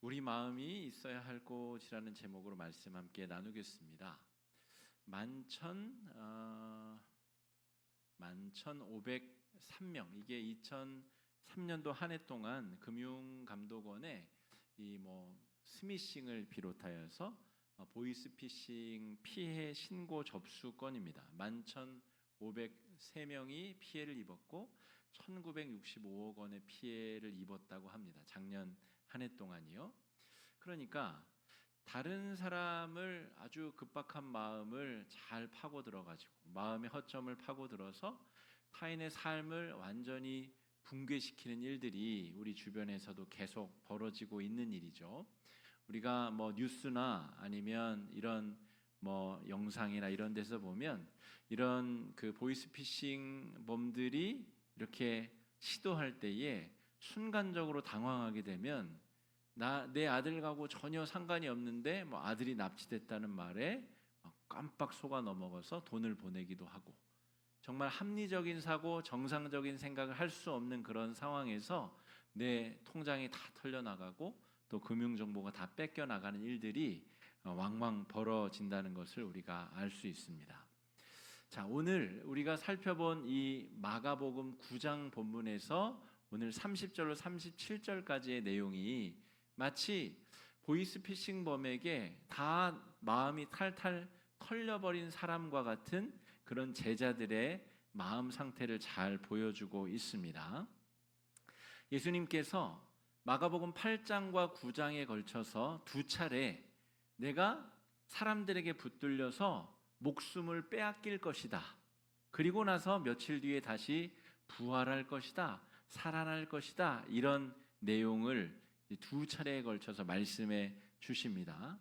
우리 마음이 있어야 할 곳이라는 제목으로 말씀 함께 나누겠습니다. 만천503명, 이게 2003년도 한 해 동안 금융감독원의 스미싱을 비롯하여서 보이스피싱 피해 신고 접수 건입니다. 11,503명이 피해를 입었고 1,965억 원의 피해를 입었다고 합니다. 작년 한 해 동안이요. 그러니까 다른 사람을 아주 급박한 마음을 잘 파고들어가지고 마음의 허점을 파고들어서 타인의 삶을 완전히 붕괴시키는 일들이 우리 주변에서도 계속 벌어지고 있는 일이죠. 우리가 뉴스나 아니면 이런 영상이나 이런 데서 보면 이런 그 보이스피싱 범들이 이렇게 시도할 때에 순간적으로 당황하게 되면 내 아들하고 전혀 상관이 없는데 아들이 납치됐다는 말에 깜빡 속아 넘어가서 돈을 보내기도 하고, 정말 합리적인 사고, 정상적인 생각을 할 수 없는 그런 상황에서 내 통장이 다 털려나가고 또 금융정보가 다 뺏겨나가는 일들이 왕왕 벌어진다는 것을 우리가 알 수 있습니다. 자, 오늘 우리가 살펴본 이 마가복음 9장 본문에서 오늘 30절로 37절까지의 내용이 마치 보이스피싱범에게 다 마음이 탈탈 털려버린 사람과 같은 그런 제자들의 마음 상태를 잘 보여주고 있습니다. 예수님께서 마가복음 8장과 9장에 걸쳐서 두 차례 내가 사람들에게 붙들려서 목숨을 빼앗길 것이다, 그리고 나서 며칠 뒤에 다시 부활할 것이다, 살아날 것이다, 이런 내용을 두 차례에 걸쳐서 말씀해 주십니다.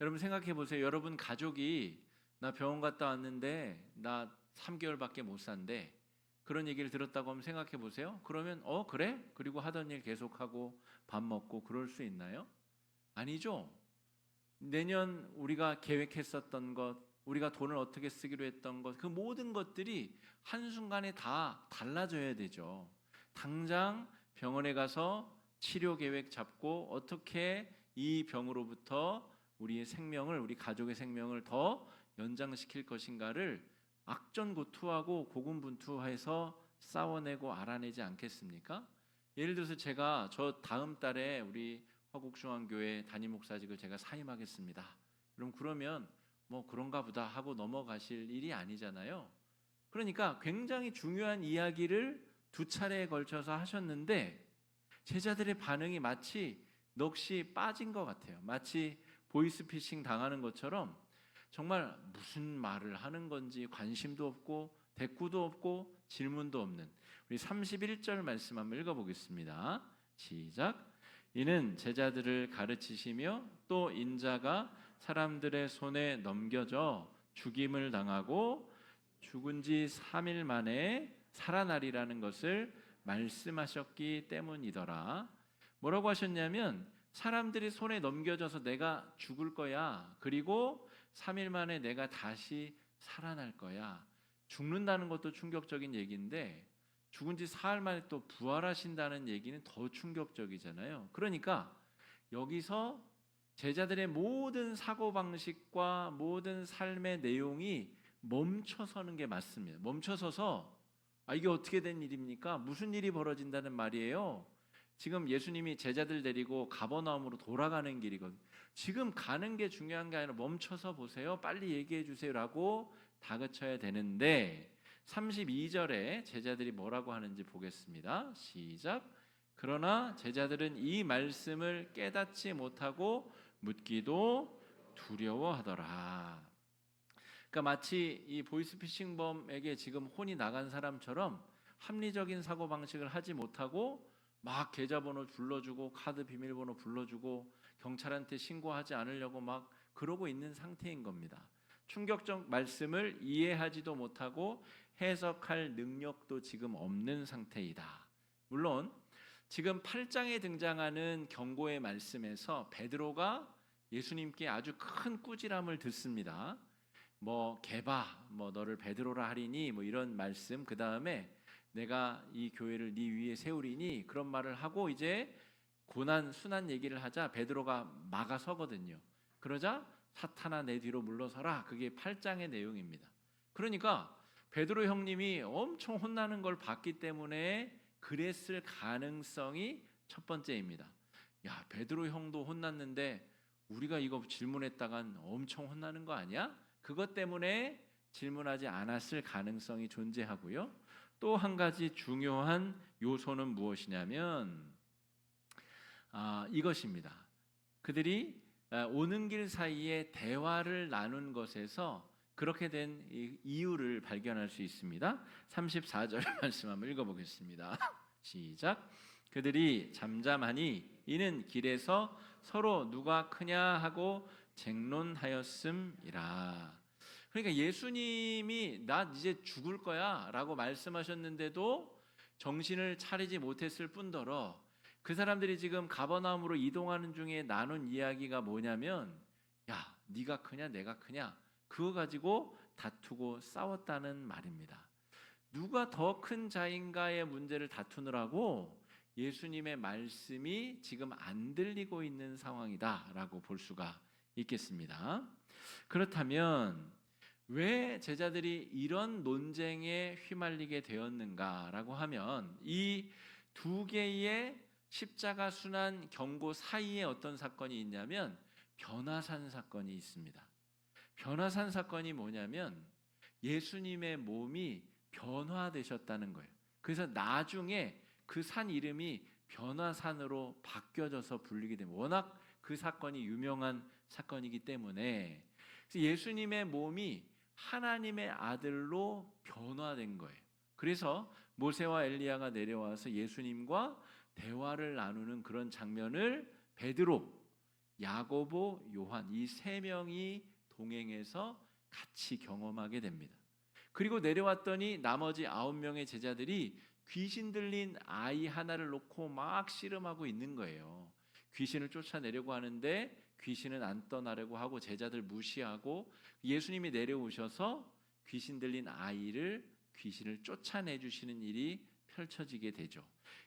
여러분 생각해 보세요. 여러분 가족이 나 병원 갔다 왔는데 나 3개월밖에 못 산대, 그런 얘기를 들었다고 하면 생각해 보세요. 그러면 그래? 그리고 하던 일 계속하고 밥 먹고 그럴 수 있나요? 아니죠. 내년 우리가 계획했었던 것, 우리가 돈을 어떻게 쓰기로 했던 것, 그 모든 것들이 한순간에 다 달라져야 되죠. 당장 병원에 가서 치료 계획 잡고 어떻게 이 병으로부터 우리의 생명을, 우리 가족의 생명을 더 연장시킬 것인가를 악전고투하고 고군분투해서 싸워내고 알아내지 않겠습니까? 예를 들어서 저 다음 달에 우리 화곡중앙교회 담임 목사직을 제가 사임하겠습니다. 그러면 그런가 보다 하고 넘어가실 일이 아니잖아요. 그러니까 굉장히 중요한 이야기를 두 차례에 걸쳐서 하셨는데 제자들의 반응이 마치 넋이 빠진 것 같아요. 마치 보이스피싱 당하는 것처럼 정말 무슨 말을 하는 건지 관심도 없고 대꾸도 없고 질문도 없는, 우리 31절 말씀 한번 읽어보겠습니다. 시작. 이는 제자들을 가르치시며 또 인자가 사람들의 손에 넘겨져 죽임을 당하고 죽은 지 3일 만에 살아나리라는 것을 말씀하셨기 때문이더라. 뭐라고 하셨냐면 사람들이 손에 넘겨져서 내가 죽을 거야, 그리고 3일 만에 내가 다시 살아날 거야. 죽는다는 것도 충격적인 얘기인데 죽은 지 4일 만에 또 부활하신다는 얘기는 더 충격적이잖아요. 그러니까 여기서 제자들의 모든 사고방식과 모든 삶의 내용이 멈춰서는 게 맞습니다. 멈춰서서 이게 어떻게 된 일입니까? 무슨 일이 벌어진다는 말이에요? 지금 예수님이 제자들 데리고 가버나움으로 돌아가는 길이거든요. 지금 가는 게 중요한 게 아니라 멈춰서 보세요, 빨리 얘기해 주세요라고 다그쳐야 되는데 32절에 제자들이 뭐라고 하는지 보겠습니다. 시작. 그러나 제자들은 이 말씀을 깨닫지 못하고 묻기도 두려워하더라. 그러니까 마치 이 보이스피싱범에게 지금 혼이 나간 사람처럼 합리적인 사고방식을 하지 못하고 막 계좌번호 불러주고 카드 비밀번호 불러주고 경찰한테 신고하지 않으려고 막 그러고 있는 상태인 겁니다. 충격적 말씀을 이해하지도 못하고 해석할 능력도 지금 없는 상태이다. 물론 지금 8장에 등장하는 경고의 말씀에서 베드로가 예수님께 아주 큰 꾸지람을 듣습니다. 개바, 너를 베드로라 하리니, 이런 말씀, 그 다음에 내가 이 교회를 네 위에 세우리니, 그런 말을 하고 이제 고난 순환 얘기를 하자 베드로가 막아서거든요. 그러자 사탄아 내 뒤로 물러서라. 그게 8장의 내용입니다. 그러니까 베드로 형님이 엄청 혼나는 걸 봤기 때문에 그랬을 가능성이 첫 번째입니다. 야, 베드로 형도 혼났는데 우리가 이거 질문했다간 엄청 혼나는 거 아니야? 그것 때문에 질문하지 않았을 가능성이 존재하고요. 또 한 가지 중요한 요소는 무엇이냐면 이것입니다. 그들이 오는 길 사이에 대화를 나눈 것에서 그렇게 된 이유를 발견할 수 있습니다. 34절 말씀 한번 읽어보겠습니다. 시작. 그들이 잠잠하니 이는 길에서 서로 누가 크냐 하고 쟁론하였음이라. 그러니까 예수님이 나 이제 죽을 거야 라고 말씀하셨는데도 정신을 차리지 못했을 뿐더러 그 사람들이 지금 가버나움으로 이동하는 중에 나눈 이야기가 뭐냐면 야, 네가 크냐 내가 크냐 그거 가지고 다투고 싸웠다는 말입니다. 누가 더 큰 자인가의 문제를 다투느라고 예수님의 말씀이 지금 안 들리고 있는 상황이다라고 볼 수가 있겠습니다. 그렇다면 왜 제자들이 이런 논쟁에 휘말리게 되었는가라고 하면 이 두 개의 십자가 순환 경고 사이에 어떤 사건이 있냐면 변화산 사건이 있습니다. 변화산 사건이 뭐냐면 예수님의 몸이 변화되셨다는 거예요. 그래서 나중에 그 산 이름이 변화산으로 바뀌어져서 불리게 됩니다. 워낙 그 사건이 유명한 사건이기 때문에 그래서 예수님의 몸이 하나님의 아들로 변화된 거예요. 그래서 모세와 엘리야가 내려와서 예수님과 대화를 나누는 그런 장면을 베드로, 야고보, 요한 이 세 명이 동행해서 같이 경험하게 됩니다. 그리고 내려왔더니 나머지 9명의 제자들이 귀신 들린 아이 하나를 놓고 막 씨름하고 있는 거예요. 귀신을 쫓아내려고 하는데 귀신은 안 떠나려고 하고 제자들 무시하고 예수님이 내려오셔서 귀신 들린 아이를 귀신을 쫓아내주시는 일이 펼쳐지게 되죠.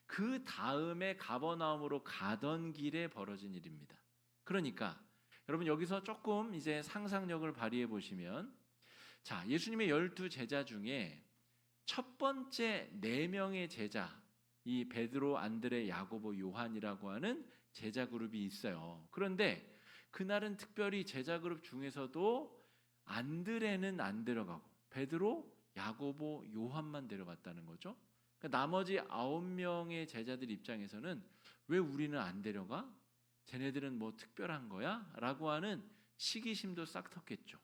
그 다음에 가버나움으로 가던 길에 벌어진 일입니다. 그러니까 여러분 여기서 조금 이제 상상력을 발휘해 보시면 자, 예수님의 12 제자 중에 첫 번째 4명의 제자 이 베드로, 안드레, 야고보, 요한이라고 하는 제자 그룹이 있어요. 그런데 그날은 특별히 제자 그룹 중에서도 안드레는 안 데려가고 베드로, 야고보, 요한만 데려갔다는 거죠. 그러니까 나머지 9명의 제자들 입장에서는 왜 우리는 안 데려가? 쟤네들은 뭐 특별한 거야? 라고 하는 시기심도 싹 텄겠죠.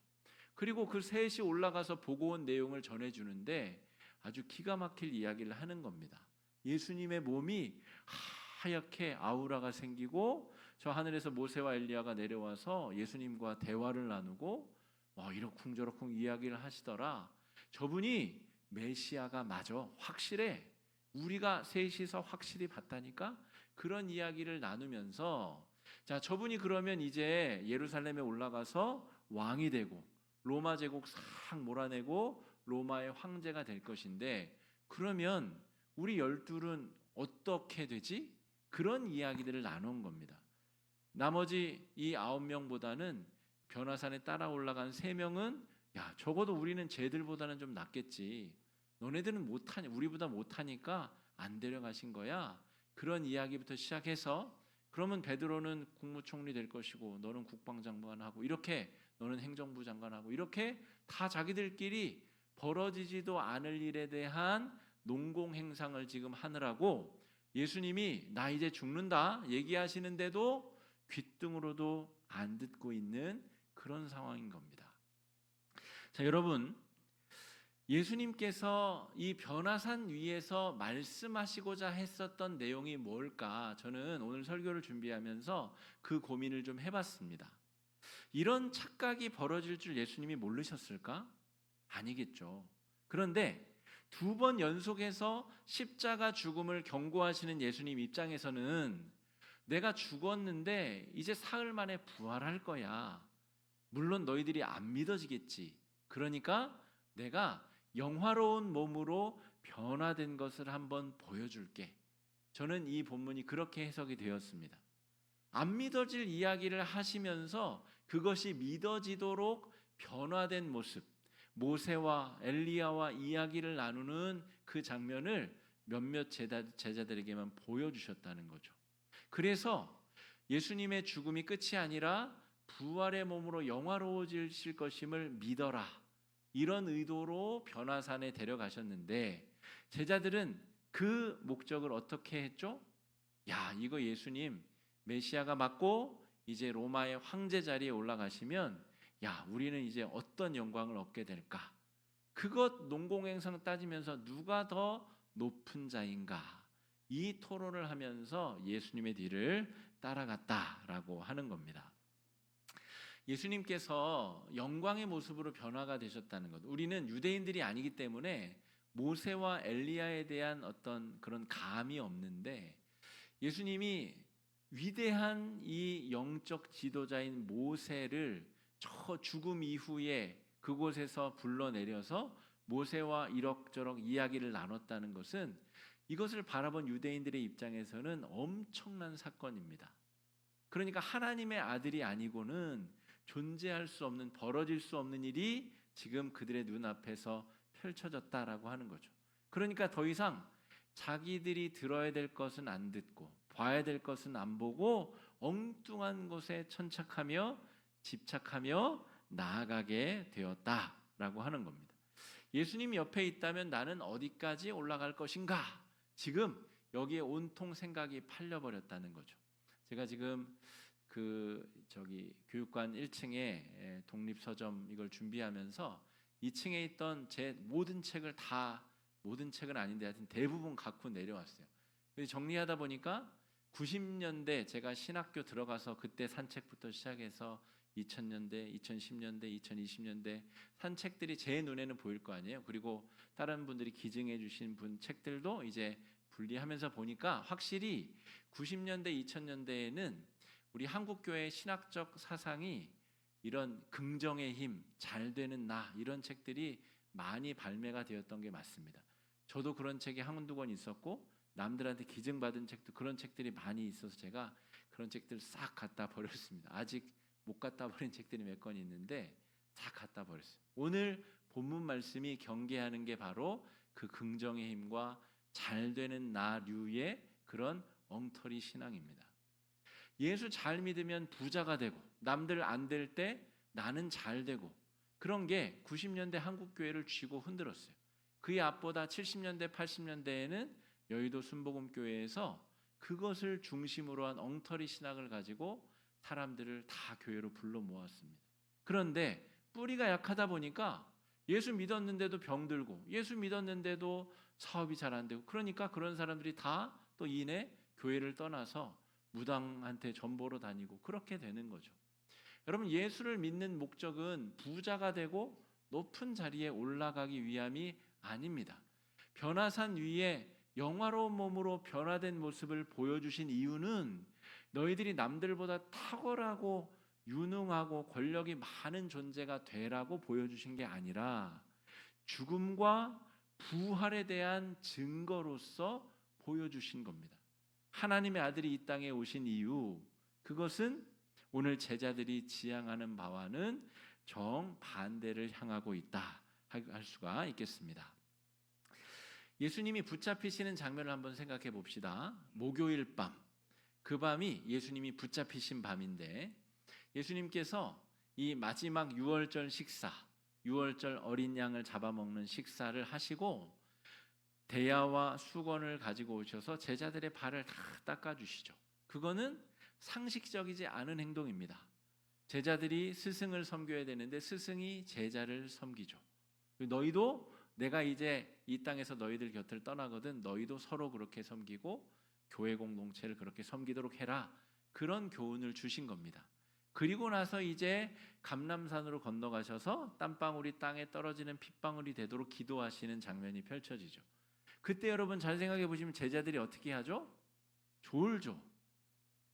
그리고 그 셋이 올라가서 보고 온 내용을 전해주는데 아주 기가 막힐 이야기를 하는 겁니다. 예수님의 몸이 하얗게 아우라가 생기고 저 하늘에서 모세와 엘리야가 내려와서 예수님과 대화를 나누고 이러쿵저러쿵 이야기를 하시더라. 저분이 메시아가 맞아. 확실해. 우리가 셋이서 확실히 봤다니까? 그런 이야기를 나누면서 자, 저분이 그러면 이제 예루살렘에 올라가서 왕이 되고 로마 제국 싹 몰아내고 로마의 황제가 될 것인데 그러면 우리 12는 어떻게 되지? 그런 이야기들을 나눈 겁니다. 나머지 이 9명보다는 변화산에 따라 올라간 3명은 야, 적어도 우리는 쟤들보다는 좀 낫겠지. 너네들은 못하니 우리보다 못하니까 안 데려가신 거야. 그런 이야기부터 시작해서 그러면 베드로는 국무총리 될 것이고 너는 국방장관하고 이렇게 너는 행정부 장관하고 이렇게 다 자기들끼리 벌어지지도 않을 일에 대한 농공행상을 지금 하느라고 예수님이 나 이제 죽는다 얘기하시는데도 귓등으로도 안 듣고 있는 그런 상황인 겁니다. 자, 여러분 예수님께서 이 변화산 위에서 말씀하시고자 했었던 내용이 뭘까? 저는 오늘 설교를 준비하면서 그 고민을 좀 해봤습니다. 이런 착각이 벌어질 줄 예수님이 모르셨을까? 아니겠죠. 그런데 2번 연속해서 십자가 죽음을 경고하시는 예수님 입장에서는 내가 죽었는데 이제 사흘 만에 부활할 거야. 물론 너희들이 안 믿어지겠지. 그러니까 내가 영화로운 몸으로 변화된 것을 한번 보여줄게. 저는 이 본문이 그렇게 해석이 되었습니다. 안 믿어질 이야기를 하시면서 그것이 믿어지도록 변화된 모습, 모세와 엘리야와 이야기를 나누는 그 장면을 몇몇 제자들에게만 보여주셨다는 거죠. 그래서 예수님의 죽음이 끝이 아니라 부활의 몸으로 영화로워지실 것임을 믿어라, 이런 의도로 변화산에 데려가셨는데, 제자들은 그 목적을 어떻게 했죠? 야, 이거 예수님 메시아가 맞고 이제 로마의 황제 자리에 올라가시면 야, 우리는 이제 어떤 영광을 얻게 될까? 그것 농공행성 따지면서 누가 더 높은 자인가? 이 토론을 하면서 예수님의 뒤를 따라갔다라고 하는 겁니다. 예수님께서 영광의 모습으로 변화가 되셨다는 것. 우리는 유대인들이 아니기 때문에 모세와 엘리야에 대한 어떤 그런 감이 없는데, 예수님이 위대한 이 영적 지도자인 모세를 저 죽음 이후에 그곳에서 불러내려서 모세와 이럭저럭 이야기를 나눴다는 것은, 이것을 바라본 유대인들의 입장에서는 엄청난 사건입니다. 그러니까 하나님의 아들이 아니고는 존재할 수 없는, 벌어질 수 없는 일이 지금 그들의 눈앞에서 펼쳐졌다라고 하는 거죠. 그러니까 더 이상 자기들이 들어야 될 것은 안 듣고 봐야 될 것은 안 보고 엉뚱한 곳에 천착하며 집착하며 나아가게 되었다라고 하는 겁니다. 예수님이 옆에 있다면 나는 어디까지 올라갈 것인가? 지금 여기에 온통 생각이 팔려버렸다는 거죠. 제가 지금 교육관 1층에 독립서점 이걸 준비하면서 2층에 있던 제 모든 책을 모든 책은 아닌데 하여튼 대부분 갖고 내려왔어요. 정리하다 보니까 90년대 제가 신학교 들어가서 그때 산 책부터 시작해서 2000년대, 2010년대, 2020년대 산 책들이 제 눈에는 보일 거 아니에요. 그리고 다른 분들이 기증해 주신 분 책들도 이제 분리하면서 보니까 확실히 90년대, 2000년대에는 우리 한국교회의 신학적 사상이 이런 긍정의 힘, 잘 되는 나, 이런 책들이 많이 발매가 되었던 게 맞습니다. 저도 그런 책이 한두 권 있었고 남들한테 기증받은 책도 그런 책들이 많이 있어서 제가 그런 책들 싹 갖다 버렸습니다. 아직 못 갖다 버린 책들이 몇 권 있는데 다 갖다 버렸어요. 오늘 본문 말씀이 경계하는 게 바로 그 긍정의 힘과 잘 되는 나류의 그런 엉터리 신앙입니다. 예수 잘 믿으면 부자가 되고 남들 안 될 때 나는 잘 되고, 그런 게 90년대 한국 교회를 쥐고 흔들었어요. 그의 앞보다 70년대 80년대에는 여의도 순복음교회에서 그것을 중심으로 한 엉터리 신학을 가지고 사람들을 다 교회로 불러 모았습니다. 그런데 뿌리가 약하다 보니까 예수 믿었는데도 병들고 예수 믿었는데도 사업이 잘 안 되고, 그러니까 그런 사람들이 다 또 이내 교회를 떠나서 무당한테 전보로 다니고 그렇게 되는 거죠. 여러분, 예수를 믿는 목적은 부자가 되고 높은 자리에 올라가기 위함이 아닙니다. 변화산 위에 영화로운 몸으로 변화된 모습을 보여주신 이유는 너희들이 남들보다 탁월하고 유능하고 권력이 많은 존재가 되라고 보여주신 게 아니라 죽음과 부활에 대한 증거로서 보여주신 겁니다. 하나님의 아들이 이 땅에 오신 이유, 그것은 오늘 제자들이 지향하는 바와는 정반대를 향하고 있다 할 수가 있겠습니다. 예수님이 붙잡히시는 장면을 한번 생각해 봅시다. 목요일 밤, 그 밤이 예수님이 붙잡히신 밤인데, 예수님께서 이 마지막 유월절 식사, 유월절 어린 양을 잡아먹는 식사를 하시고 대야와 수건을 가지고 오셔서 제자들의 발을 다 닦아주시죠. 그거는 상식적이지 않은 행동입니다. 제자들이 스승을 섬겨야 되는데 스승이 제자를 섬기죠. 너희도, 내가 이제 이 땅에서 너희들 곁을 떠나거든 너희도 서로 그렇게 섬기고 교회 공동체를 그렇게 섬기도록 해라, 그런 교훈을 주신 겁니다. 그리고 나서 이제 감람산으로 건너가셔서 땀방울이 땅에 떨어지는 핏방울이 되도록 기도하시는 장면이 펼쳐지죠. 그때 여러분 잘 생각해 보시면 제자들이 어떻게 하죠? 졸죠.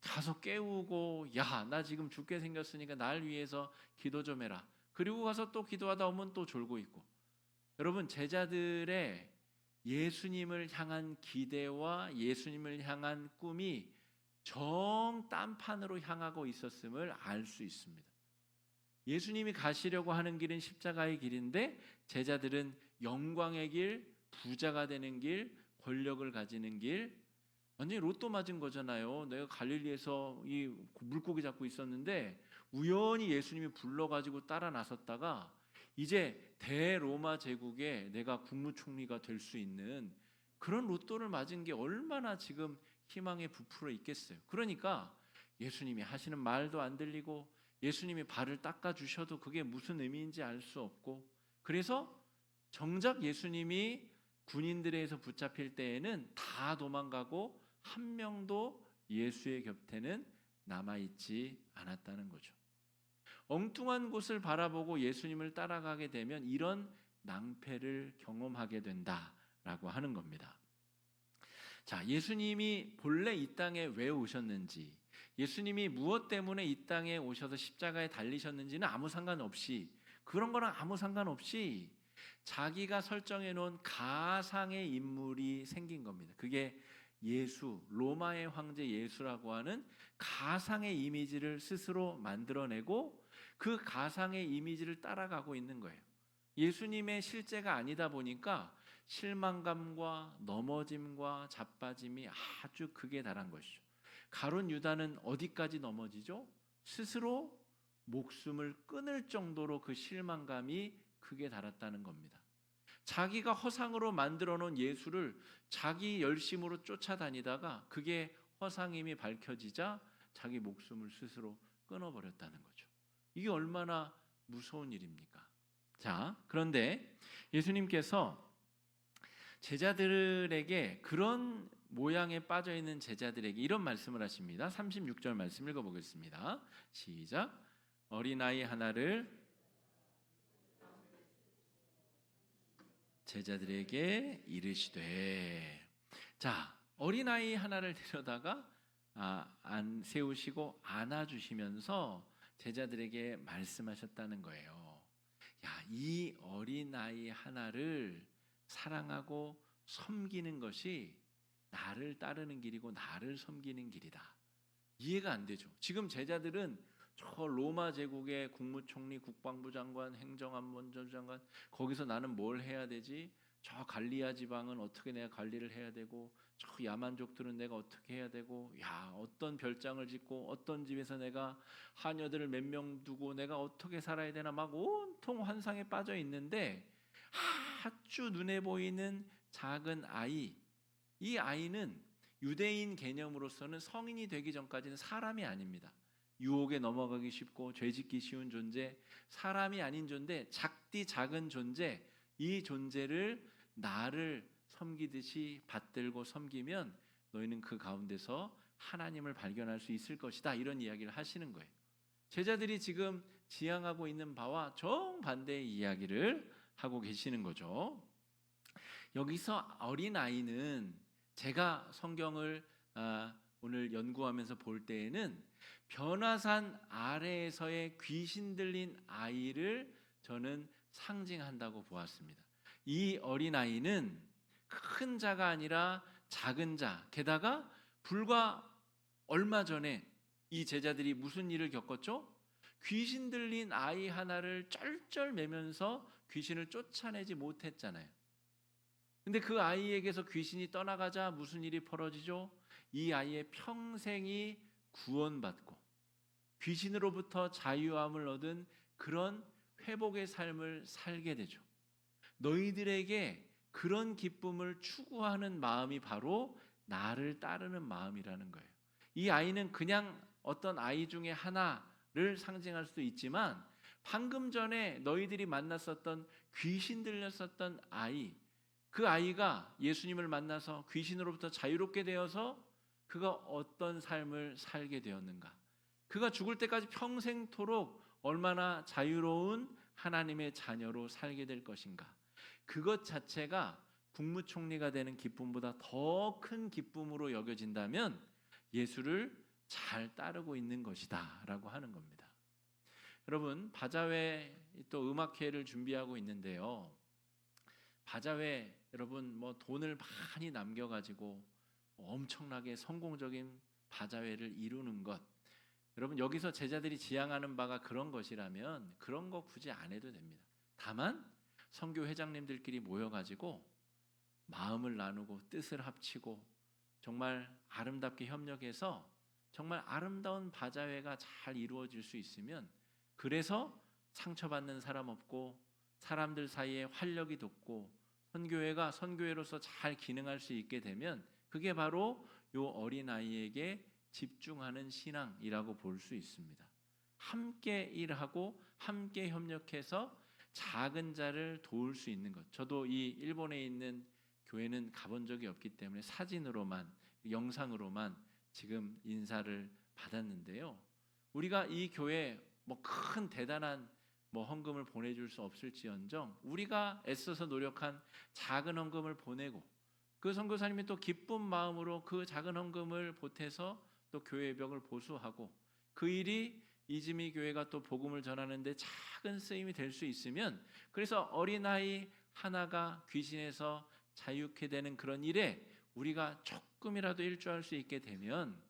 가서 깨우고, 야, 나 지금 죽게 생겼으니까 날 위해서 기도 좀 해라. 그리고 가서 또 기도하다 오면 또 졸고 있고. 여러분, 제자들의 예수님을 향한 기대와 예수님을 향한 꿈이 정 딴판으로 향하고 있었음을 알 수 있습니다. 예수님이 가시려고 하는 길은 십자가의 길인데 제자들은 영광의 길, 부자가 되는 길, 권력을 가지는 길, 완전히 로또 맞은 거잖아요. 내가 갈릴리에서 이 물고기 잡고 있었는데 우연히 예수님이 불러가지고 따라 나섰다가 이제 대로마 제국에 내가 국무총리가 될 수 있는 그런 로또를 맞은 게 얼마나 지금 희망에 부풀어 있겠어요. 그러니까 예수님이 하시는 말도 안 들리고 예수님이 발을 닦아주셔도 그게 무슨 의미인지 알 수 없고, 그래서 정작 예수님이 군인들에서 붙잡힐 때에는 다 도망가고 한 명도 예수의 곁에는 남아있지 않았다는 거죠. 엉뚱한 곳을 바라보고 예수님을 따라가게 되면 이런 낭패를 경험하게 된다라고 하는 겁니다. 자, 예수님이 본래 이 땅에 왜 오셨는지, 예수님이 무엇 때문에 이 땅에 오셔서 십자가에 달리셨는지는 아무 상관없이, 그런 거랑 아무 상관없이 자기가 설정해 놓은 가상의 인물이 생긴 겁니다. 그게 예수, 로마의 황제 예수라고 하는 가상의 이미지를 스스로 만들어내고 그 가상의 이미지를 따라가고 있는 거예요. 예수님의 실제가 아니다 보니까 실망감과 넘어짐과 자빠짐이 아주 극에 달한 것이죠. 가룟 유다는 어디까지 넘어지죠? 스스로 목숨을 끊을 정도로 그 실망감이 극에 달았다는 겁니다. 자기가 허상으로 만들어 놓은 예수를 자기 열심으로 쫓아다니다가 그게 허상임이 밝혀지자 자기 목숨을 스스로 끊어버렸다는 거죠. 이게 얼마나 무서운 일입니까? 자, 그런데 예수님께서 제자들에게, 그런 모양에 빠져 있는 제자들에게 이런 말씀을 하십니다. 36절 말씀 읽어보겠습니다. 시작. 어린아이 하나를 제자들에게 이르시되. 자, 어린아이 하나를 데려다가 안 세우시고 안아주시면서 제자들에게 말씀하셨다는 거예요. 야, 이 어린아이 하나를 사랑하고 섬기는 것이 나를 따르는 길이고 나를 섬기는 길이다. 이해가 안 되죠. 지금 제자들은 저 로마 제국의 국무총리, 국방부 장관, 행정안전부 장관, 거기서 나는 뭘 해야 되지? 저 갈리아 지방은 어떻게 내가 관리를 해야 되고, 저 야만족들은 내가 어떻게 해야 되고, 야, 어떤 별장을 짓고 어떤 집에서 내가 하녀들을 몇 명 두고 내가 어떻게 살아야 되나 막 온통 환상에 빠져 있는데, 아주 눈에 보이는 작은 아이, 이 아이는 유대인 개념으로서는 성인이 되기 전까지는 사람이 아닙니다. 유혹에 넘어가기 쉽고 죄짓기 쉬운 존재, 사람이 아닌 존재, 작디 작은 존재, 이 존재를 나를 섬기듯이 받들고 섬기면 너희는 그 가운데서 하나님을 발견할 수 있을 것이다, 이런 이야기를 하시는 거예요. 제자들이 지금 지향하고 있는 바와 정반대의 이야기를 하고 계시는 거죠. 여기서 어린아이는 제가 성경을 오늘 연구하면서 볼 때에는 변화산 아래에서의 귀신 들린 아이를 저는 상징한다고 보았습니다. 이 어린아이는 큰 자가 아니라 작은 자, 게다가 불과 얼마 전에 이 제자들이 무슨 일을 겪었죠? 귀신 들린 아이 하나를 쩔쩔매면서 귀신을 쫓아내지 못했잖아요. 근데 그 아이에게서 귀신이 떠나가자 무슨 일이 벌어지죠? 이 아이의 평생이 구원받고 귀신으로부터 자유함을 얻은 그런 회복의 삶을 살게 되죠. 너희들에게 그런 기쁨을 추구하는 마음이 바로 나를 따르는 마음이라는 거예요. 이 아이는 그냥 어떤 아이 중에 하나를 상징할 수도 있지만 방금 전에 너희들이 만났었던 귀신 들렸었던 아이, 그 아이가 예수님을 만나서 귀신으로부터 자유롭게 되어서 그가 어떤 삶을 살게 되었는가, 그가 죽을 때까지 평생토록 얼마나 자유로운 하나님의 자녀로 살게 될 것인가, 그것 자체가 국무총리가 되는 기쁨보다 더 큰 기쁨으로 여겨진다면 예수를 잘 따르고 있는 것이다 라고 하는 겁니다. 여러분, 바자회 또 음악회를 준비하고 있는데요, 바자회 여러분 뭐 돈을 많이 남겨가지고 엄청나게 성공적인 바자회를 이루는 것, 여러분 여기서 제자들이 지향하는 바가 그런 것이라면 그런 거 굳이 안 해도 됩니다. 다만 선교 회장님들끼리 모여가지고 마음을 나누고 뜻을 합치고 정말 아름답게 협력해서 정말 아름다운 바자회가 잘 이루어질 수 있으면, 그래서 상처받는 사람 없고 사람들 사이에 활력이 돋고 선교회가 선교회로서 잘 기능할 수 있게 되면 그게 바로 요 어린아이에게 집중하는 신앙이라고 볼 수 있습니다. 함께 일하고 함께 협력해서 작은 자를 도울 수 있는 것. 저도 이 일본에 있는 교회는 가본 적이 없기 때문에 사진으로만, 영상으로만 지금 인사를 받았는데요. 우리가 이 교회 뭐 큰 대단한 뭐 헌금을 보내줄 수 없을지언정 우리가 애써서 노력한 작은 헌금을 보내고 그 선교사님이 또 기쁜 마음으로 그 작은 헌금을 보태서 또 교회의 벽을 보수하고 그 일이 이지미 교회가 또 복음을 전하는데 작은 쓰임이 될 수 있으면, 그래서 어린아이 하나가 귀신에서 자유케 되는 그런 일에 우리가 조금이라도 일조할 수 있게 되면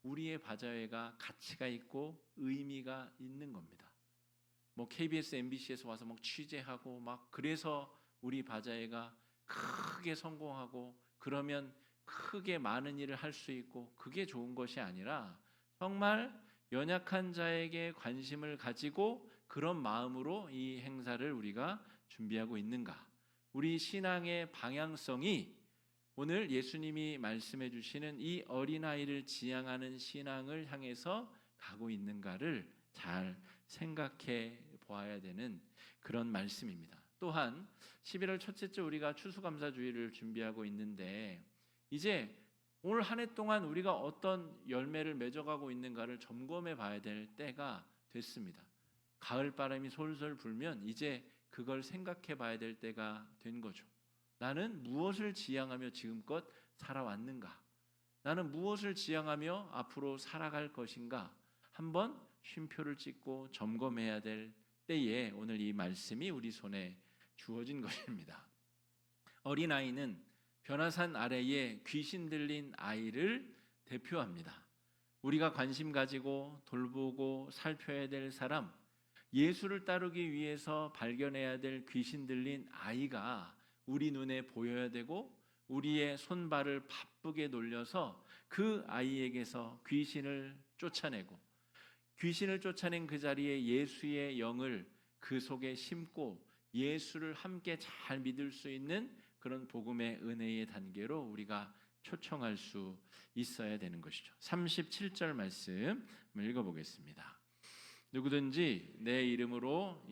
우리의 바자회가 가치가 있고 의미가 있는 겁니다. 뭐 KBS, MBC에서 와서 막 취재하고 막 그래서 우리 바자회가 크게 성공하고 그러면 크게 많은 일을 할 수 있고 그게 좋은 것이 아니라 정말 연약한 자에게 관심을 가지고 그런 마음으로 이 행사를 우리가 준비하고 있는가? 우리 신앙의 방향성이 오늘 예수님이 말씀해 주시는 이 어린아이를 지향하는 신앙을 향해서 가고 있는가를 잘 생각해 보아야 되는 그런 말씀입니다. 또한 11월 첫째 주 우리가 추수감사주의를 준비하고 있는데 이제 올 한 해 동안 우리가 어떤 열매를 맺어가고 있는가를 점검해 봐야 될 때가 됐습니다. 가을 바람이 솔솔 불면 이제 그걸 생각해 봐야 될 때가 된 거죠. 나는 무엇을 지향하며 지금껏 살아왔는가? 나는 무엇을 지향하며 앞으로 살아갈 것인가? 한번 쉼표를 찍고 점검해야 될 때에 오늘 이 말씀이 우리 손에 주어진 것입니다. 어린아이는 변화산 아래에 귀신 들린 아이를 대표합니다. 우리가 관심 가지고 돌보고 살펴야 될 사람, 예수를 따르기 위해서 발견해야 될 귀신 들린 아이가 우리 눈에 보여야 되고 우리의 손발을 바쁘게 놀려서 그 아이에게서 귀신을 쫓아내고 귀신을 쫓아낸 그 자리에 예수의 영을 그 속에 심고 예수를 함께 잘 믿을 수 있는 그런 복음의 은혜의 단계로 우리가 초청할 수 있어야 되는 것이죠. 37절 말씀 읽어보겠습니다. 누구든지 내 이름으로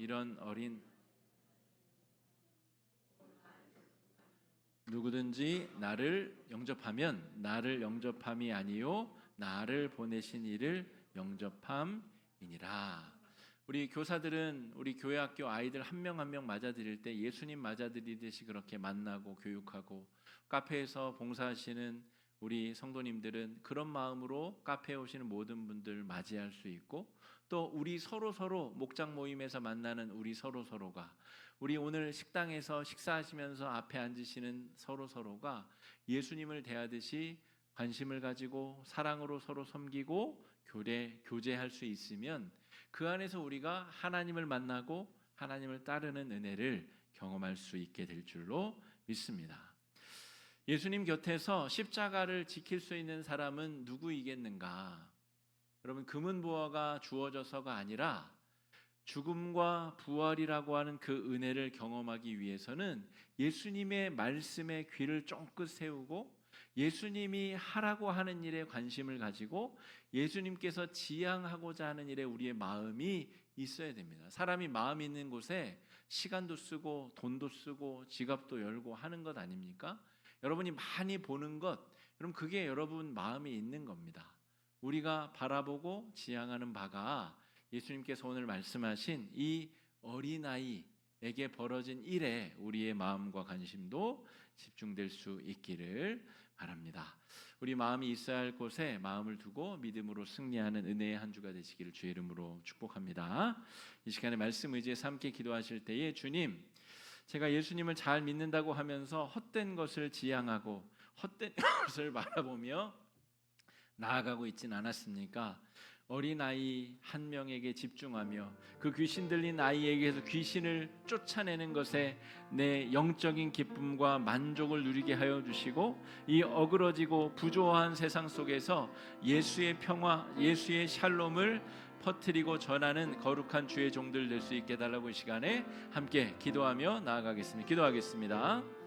누구든지 나를 영접하면 나를 영접함이 아니요 나를 보내신 이를 영접함이니라. 우리 교사들은 우리 교회 학교 아이들 한 명 한 명 맞아들일 때 예수님 맞아들이듯이 그렇게 만나고 교육하고, 카페에서 봉사하시는 우리 성도님들은 그런 마음으로 카페에 오시는 모든 분들 맞이할 수 있고, 또 우리 서로 목장 모임에서 만나는 우리 서로가, 우리 오늘 식당에서 식사하시면서 앞에 앉으시는 서로가 예수님을 대하듯이 관심을 가지고 사랑으로 서로 섬기고 교제할 수 있으면 그 안에서 우리가 하나님을 만나고 하나님을 따르는 은혜를 경험할 수 있게 될 줄로 믿습니다. 예수님 곁에서 십자가를 지킬 수 있는 사람은 누구이겠는가? 여러분, 금은보화가 주어져서가 아니라 죽음과 부활이라고 하는 그 은혜를 경험하기 위해서는 예수님의 말씀에 귀를 쫑긋 세우고 예수님이 하라고 하는 일에 관심을 가지고 예수님께서 지향하고자 하는 일에 우리의 마음이 있어야 됩니다. 사람이 마음이 있는 곳에 시간도 쓰고 돈도 쓰고 지갑도 열고 하는 것 아닙니까? 여러분이 많이 보는 것, 여러분 그게 여러분 마음이 있는 겁니다. 우리가 바라보고 지향하는 바가 예수님께서 오늘 말씀하신 이 어린아이에게 벌어진 일에 우리의 마음과 관심도 집중될 수 있기를 바랍니다. 우리 마음이 있어야 할 곳에 마음을 두고 믿음으로 승리하는 은혜의 한 주가 되시기를 주의 이름으로 축복합니다. 이 시간에 말씀 의지해서 함께 기도하실 때에 주님, 제가 예수님을 잘 믿는다고 하면서 헛된 것을 지향하고 헛된 것을 바라보며 나아가고 있진 않았습니까? 어린아이 한 명에게 집중하며 그 귀신 들린 아이에게서 귀신을 쫓아내는 것에 내 영적인 기쁨과 만족을 누리게 하여 주시고, 이 어그러지고 부조화한 세상 속에서 예수의 평화, 예수의 샬롬을 퍼뜨리고 전하는 거룩한 주의 종들 될 수 있게 해달라고 이 시간에 함께 기도하며 나아가겠습니다. 기도하겠습니다.